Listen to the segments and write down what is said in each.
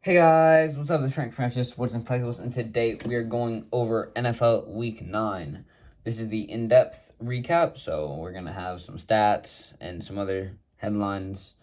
Hey guys, what's up? This is Frank Francis, Sports and Collectibles, and today we are going over NFL Week 9. This is the in-depth recap, so we're going to have some stats and some other headlines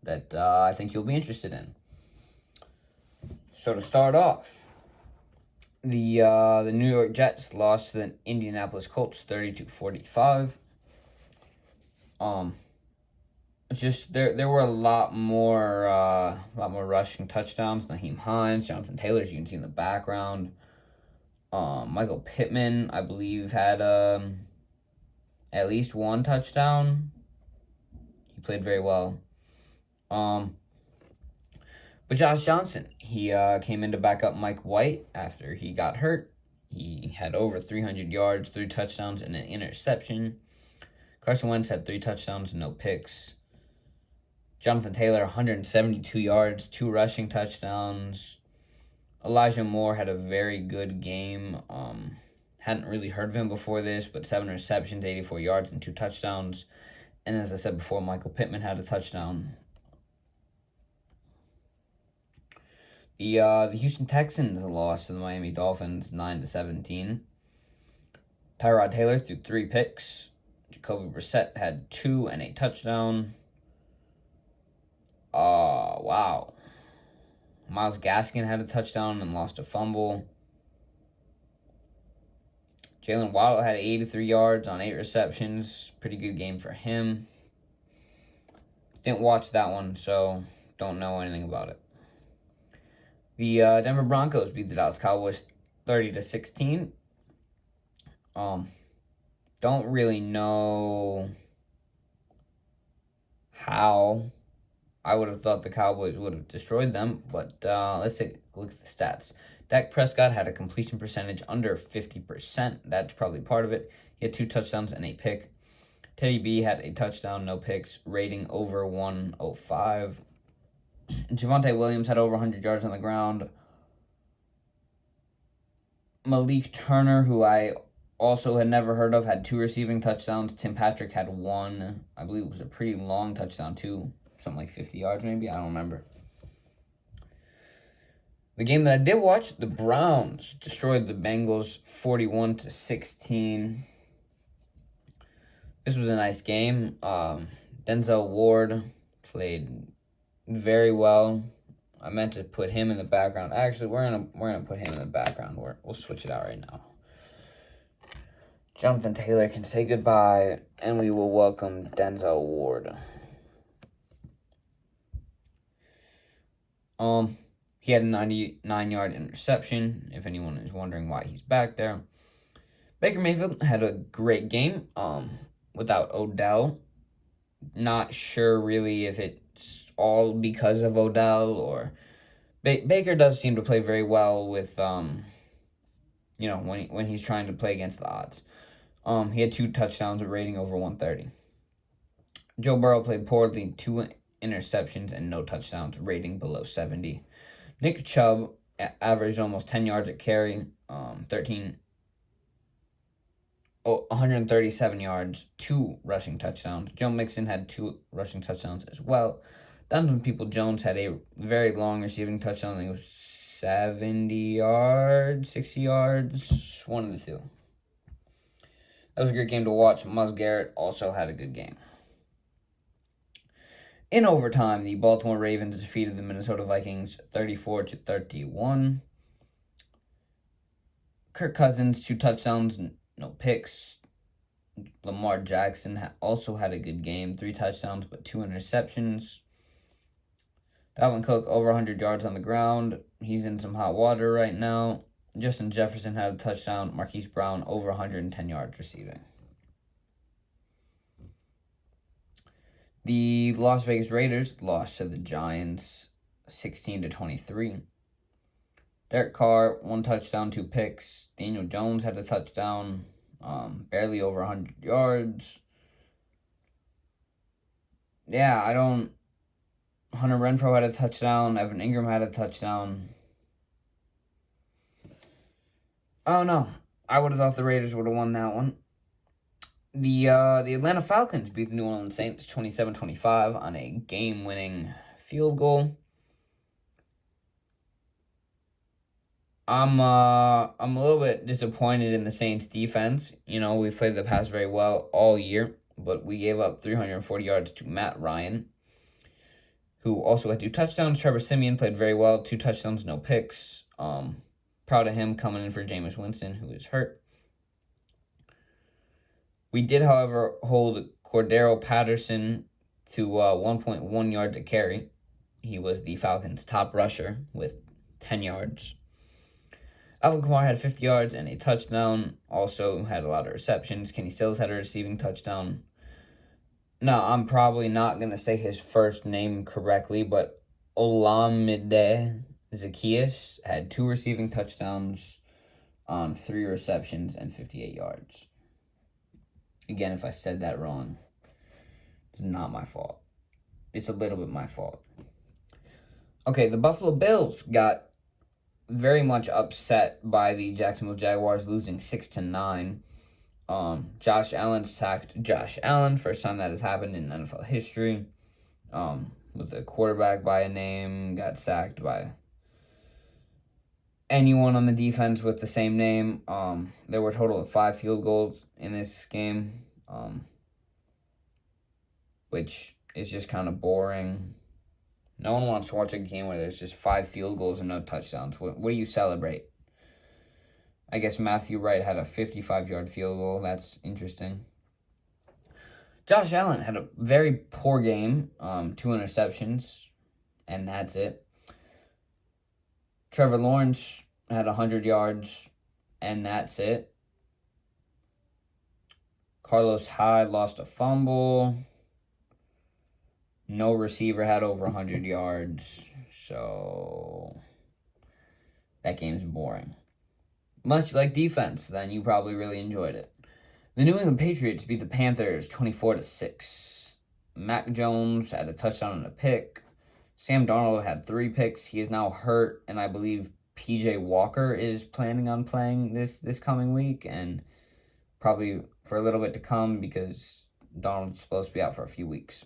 that I think you'll be interested in. So to start off, the New York Jets lost to the Indianapolis Colts 32-45. Just there were a lot more rushing touchdowns. Naheem Hines, Jonathan Taylor, as you can see in the background. Michael Pittman, I believe, had at least one touchdown. He played very well. Um, but Josh Johnson, he came in to back up Mike White after he got hurt. He had over 300 yards, 3 touchdowns, and an interception. Carson Wentz had 3 touchdowns and no picks. Jonathan Taylor, 172 yards, 2 rushing touchdowns. Elijah Moore had a very good game. Hadn't really heard of him before this, but 7 receptions, 84 yards, and 2 touchdowns. And as I said before, Michael Pittman had a touchdown. The Houston Texans lost to the Miami Dolphins 9-17. Tyrod Taylor threw 3 picks. Jacoby Brissett had 2 and a touchdown. Wow. Myles Gaskin had a touchdown and lost a fumble. Jalen Waddle had 83 yards on 8 receptions. Pretty good game for him. Didn't watch that one, so don't know anything about it. The Denver Broncos beat the Dallas Cowboys 30-16. Don't really know how. I would have thought the Cowboys would have destroyed them, but let's take a look at the stats. Dak Prescott had a completion percentage under 50%. That's probably part of it. He had 2 touchdowns and a pick. Teddy B had a touchdown, no picks, rating over 105. Javonte Williams had over 100 yards on the ground. Malik Turner, who I also had never heard of, had 2 receiving touchdowns. Tim Patrick had 1. I believe it was a pretty long touchdown, too. Something like 50 yards, maybe. I don't remember. The game that I did watch, the Browns destroyed the Bengals 41-16. This was a nice game. Denzel Ward played very well. I meant to put him in the background. Actually, we're gonna put him in the background. We'll switch it out right now. Jonathan Taylor can say goodbye, and we will welcome Denzel Ward. He had a 99-yard interception, if anyone is wondering why he's back there. Baker Mayfield had a great game, without Odell. Not sure really if it's all because of Odell or... Baker does seem to play very well with, when he's trying to play against the odds. He had 2 touchdowns, a rating over 130. Joe Burrow played poorly, 2 interceptions and no touchdowns, rating below 70. Nick Chubb averaged almost 10 yards a carry, 137 yards, 2 rushing touchdowns. Joe Mixon had 2 rushing touchdowns as well. Donovan Peoples-Jones had a very long receiving touchdown. I think it was 70 yards, 60 yards, one of the two. That was a great game to watch. Myles Garrett also had a good game. In overtime, the Baltimore Ravens defeated the Minnesota Vikings 34-31. Kirk Cousins, 2 touchdowns, no picks. Lamar Jackson also had a good game, 3 touchdowns but 2 interceptions. Dalvin Cook over 100 yards on the ground. He's in some hot water right now. Justin Jefferson had a touchdown. Marquise Brown over 110 yards receiving. The Las Vegas Raiders lost to the Giants 16-23. Derek Carr, 1 touchdown, 2 picks. Daniel Jones had a touchdown, barely over 100 yards. Yeah, Hunter Renfrow had a touchdown. Evan Ingram had a touchdown. Oh, no. I would have thought the Raiders would have won that one. The Atlanta Falcons beat the New Orleans Saints 27-25 on a game-winning field goal. I'm a little bit disappointed in the Saints defense. We've played the pass very well all year, but we gave up 340 yards to Matt Ryan, who also had 2 touchdowns. Trevor Siemian played very well, 2 touchdowns, no picks. Proud of him coming in for Jameis Winston, who is hurt. We did, however, hold Cordero Patterson to 1.1 yards a carry. He was the Falcons' top rusher with 10 yards. Alvin Kamara had 50 yards and a touchdown. Also had a lot of receptions. Kenny Stills had a receiving touchdown. Now, I'm probably not going to say his first name correctly, but Olamide Zaccheaus had 2 receiving touchdowns on 3 receptions and 58 yards. Again, if I said that wrong, it's not my fault. It's a little bit my fault. Okay, the Buffalo Bills got very much upset by the Jacksonville Jaguars losing 6-9. Josh Allen sacked Josh Allen. First time that has happened in NFL history. With a quarterback by a name got sacked by anyone on the defense with the same name. There were a total of 5 field goals in this game, which is just kind of boring. No one wants to watch a game where there's just 5 field goals and no touchdowns. What do you celebrate? I guess Matthew Wright had a 55-yard field goal. That's interesting. Josh Allen had a very poor game, 2 interceptions, and that's it. Trevor Lawrence had 100 yards, and that's it. Carlos Hyde lost a fumble. No receiver had over 100 yards, so that game's boring. Much like defense, then you probably really enjoyed it. The New England Patriots beat the Panthers 24-6. Mac Jones had a touchdown and a pick. Sam Darnold had 3 picks. He is now hurt, and I believe PJ Walker is planning on playing this coming week, and probably for a little bit to come because Darnold's supposed to be out for a few weeks.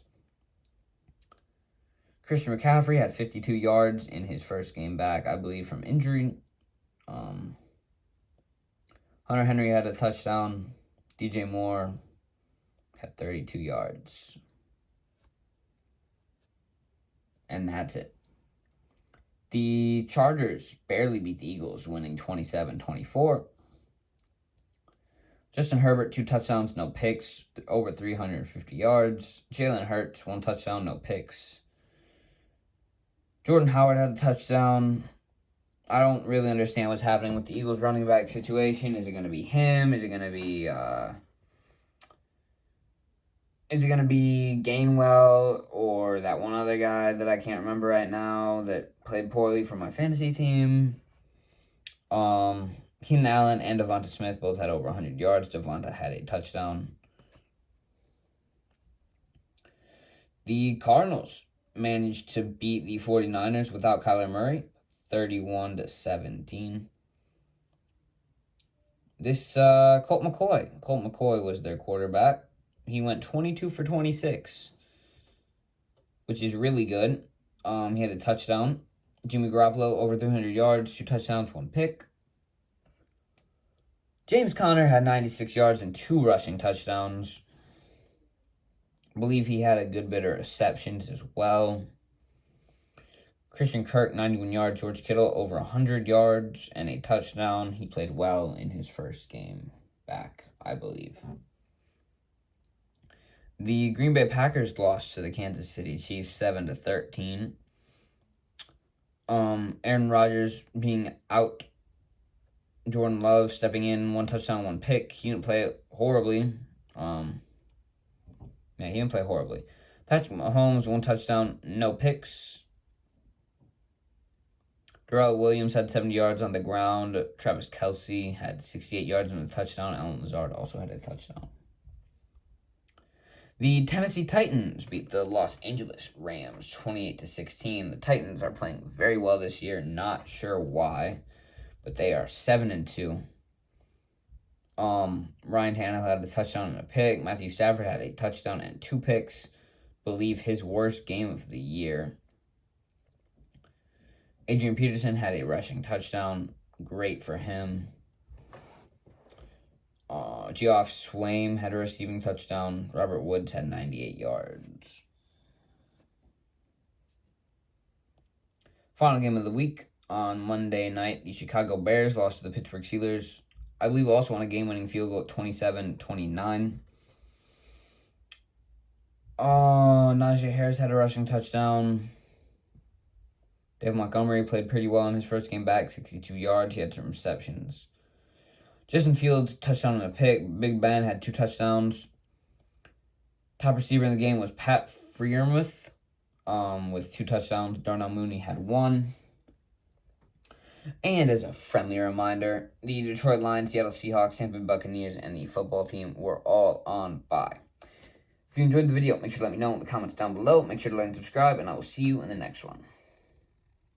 Christian McCaffrey had 52 yards in his first game back, I believe, from injury. Hunter Henry had a touchdown. DJ Moore had 32 yards. And that's it. The Chargers barely beat the Eagles, winning 27-24. Justin Herbert, 2 touchdowns, no picks, over 350 yards. Jalen Hurts, 1 touchdown, no picks. Jordan Howard had a touchdown. I don't really understand what's happening with the Eagles running back situation. Is it going to be him? Is it going to be Gainwell or that one other guy that I can't remember right now that played poorly for my fantasy team? Keenan Allen and Devonta Smith both had over 100 yards. Devonta had a touchdown. The Cardinals managed to beat the 49ers without Kyler Murray, 31-17. This Colt McCoy was their quarterback. He went 22 for 26, which is really good. He had a touchdown. Jimmy Garoppolo over 300 yards, 2 touchdowns, 1 pick. James Conner had 96 yards and 2 rushing touchdowns. I believe he had a good bit of receptions as well. Christian Kirk, 91 yards. George Kittle, over 100 yards and a touchdown. He played well in his first game back, I believe. The Green Bay Packers lost to the Kansas City Chiefs 7-13. Aaron Rodgers being out. Jordan Love stepping in, 1 touchdown, 1 pick. He didn't play horribly. He didn't play horribly. Patrick Mahomes, 1 touchdown, no picks. Darrell Williams had 70 yards on the ground. Travis Kelce had 68 yards and a touchdown. Allen Lazard also had a touchdown. The Tennessee Titans beat the Los Angeles Rams 28-16. The Titans are playing very well this year. Not sure why, but they are 7-2. Ryan Tannehill had a touchdown and a pick. Matthew Stafford had a touchdown and 2 picks. Believe his worst game of the year. Adrian Peterson had a rushing touchdown. great for him. Geoff Swaim had a receiving touchdown. Robert Woods had 98 yards. Final game of the week on Monday night, the Chicago Bears lost to the Pittsburgh Steelers. I believe also on a game-winning field goal at 27-29. Najee Harris had a rushing touchdown. David Montgomery played pretty well in his first game back, 62 yards. He had some receptions. Justin Fields touchdown and a pick. Big Ben had 2 touchdowns. Top receiver in the game was Pat Freiermuth with 2 touchdowns. Darnell Mooney had 1. And as a friendly reminder, the Detroit Lions, Seattle Seahawks, Tampa Bay Buccaneers, and the football team were all on bye. If you enjoyed the video, make sure to let me know in the comments down below. Make sure to like and subscribe, and I will see you in the next one.